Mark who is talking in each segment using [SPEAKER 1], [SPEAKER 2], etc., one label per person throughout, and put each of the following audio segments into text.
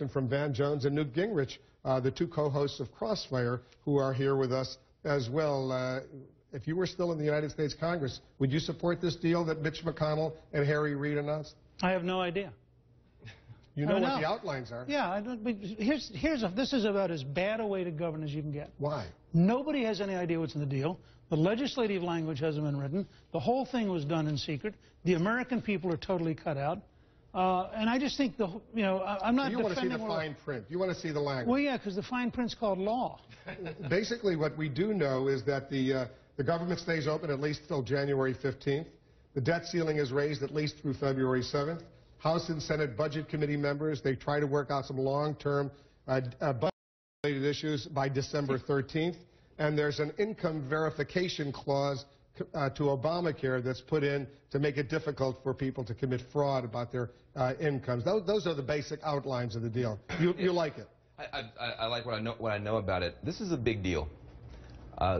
[SPEAKER 1] From Van Jones and Newt Gingrich, the two co-hosts of Crossfire, who are here with us as well. If you were still in the United States Congress, would you support this deal that Mitch McConnell and Harry Reid announced?
[SPEAKER 2] I have no idea.
[SPEAKER 1] You know what the outlines are.
[SPEAKER 2] Yeah, I don't, but this is about as bad a way to govern as you can get.
[SPEAKER 1] Why?
[SPEAKER 2] Nobody has any idea what's in the deal. The legislative language hasn't been written. The whole thing was done in secret. The American people are totally cut out. And I just think I'm not.
[SPEAKER 1] You want to see the fine print. You want to see the language.
[SPEAKER 2] Well, yeah, because the fine print's called law.
[SPEAKER 1] Basically, what we do know is that the government stays open at least till January 15th. The debt ceiling is raised at least through February 7th. House and Senate Budget Committee members, they try to work out some long-term budget-related issues by December 13th. And there's an income verification clause to Obamacare that's put in to make it difficult for people to commit fraud about their incomes. Those are the basic outlines of the deal. You like it?
[SPEAKER 3] I like what I know about it. This is a big deal.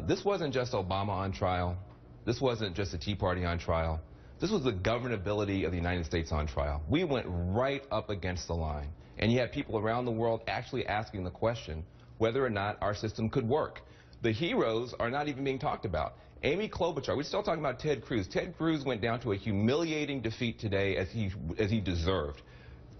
[SPEAKER 3] This wasn't just Obama on trial. This wasn't just the Tea Party on trial. This was the governability of the United States on trial. We went right up against the line. And you had people around the world actually asking the question whether or not our system could work. The heroes are not even being talked about. Amy Klobuchar, we're still talking about Ted Cruz. Ted Cruz went down to a humiliating defeat today as he deserved.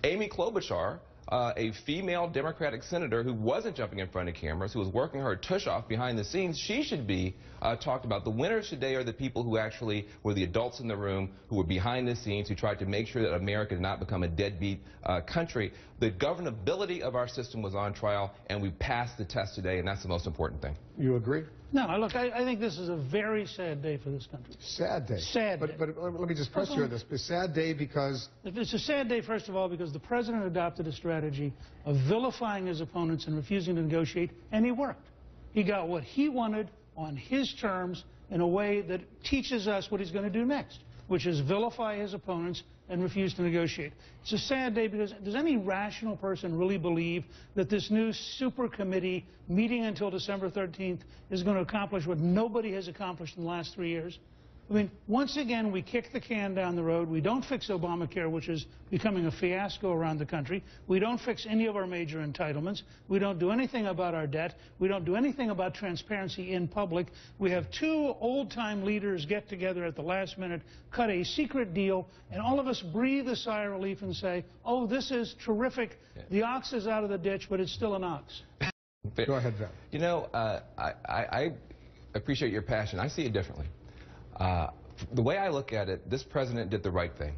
[SPEAKER 3] Amy Klobuchar, a female Democratic senator who wasn't jumping in front of cameras, who was working her tush off behind the scenes, she should be talked about. The winners today are the people who actually were the adults in the room, who were behind the scenes, who tried to make sure that America did not become a deadbeat country. The governability of our system was on trial, and we passed the test today, and that's the most important thing.
[SPEAKER 1] You agree?
[SPEAKER 2] No, look, I think this is a very sad day for this country.
[SPEAKER 1] Sad day.
[SPEAKER 2] Sad day.
[SPEAKER 1] But let me just press you on this. It's a sad day because...
[SPEAKER 2] It's a sad day, first of all, because the president adopted a strategy of vilifying his opponents and refusing to negotiate, and he worked. He got what he wanted on his terms in a way that teaches us what he's going to do next, which is vilify his opponents and refuse to negotiate. It's a sad day because does any rational person really believe that this new super committee meeting until December 13th is going to accomplish what nobody has accomplished in the last 3 years? I mean, once again, we kick the can down the road. We don't fix Obamacare, which is becoming a fiasco around the country. We don't fix any of our major entitlements. We don't do anything about our debt. We don't do anything about transparency in public. We have two old-time leaders get together at the last minute, cut a secret deal, and all of us breathe a sigh of relief and say, oh, this is terrific. The ox is out of the ditch, but it's still an ox.
[SPEAKER 1] Go ahead, Val.
[SPEAKER 3] You know, I appreciate your passion. I see it differently. The way I look at it, this president did the right thing.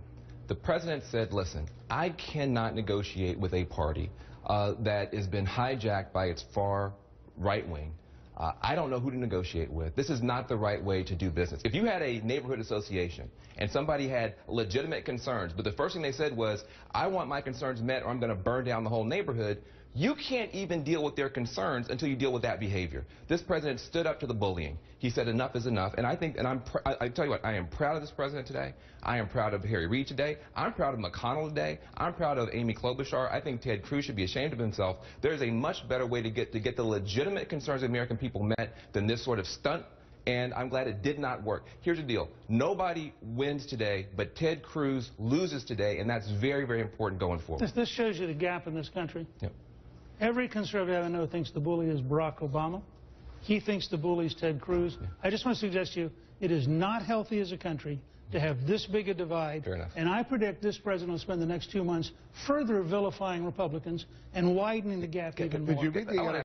[SPEAKER 3] The president said, listen, I cannot negotiate with a party that has been hijacked by its far right wing. I don't know who to negotiate with. This is not the right way to do business. If you had a neighborhood association and somebody had legitimate concerns, but the first thing they said was, I want my concerns met or I'm going to burn down the whole neighborhood, you can't even deal with their concerns until you deal with that behavior. This president stood up to the bullying. He said enough is enough. And I think, and I tell you what, I am proud of this president today. I am proud of Harry Reid today. I'm proud of McConnell today. I'm proud of Amy Klobuchar. I think Ted Cruz should be ashamed of himself. There's a much better way to get the legitimate concerns of the American people met than this sort of stunt. And I'm glad it did not work. Here's the deal. Nobody wins today, but Ted Cruz loses today, and that's very, very important going forward.
[SPEAKER 2] This shows you the gap in this country.
[SPEAKER 3] Yep.
[SPEAKER 2] Every conservative I know thinks the bully is Barack Obama. He thinks the bully is Ted Cruz. Yeah. I just want to suggest to you, it is not healthy as a country to have this big a divide.
[SPEAKER 3] Fair enough.
[SPEAKER 2] And I predict this president will spend the next 2 months further vilifying Republicans and widening the gap even more.
[SPEAKER 1] Did you read the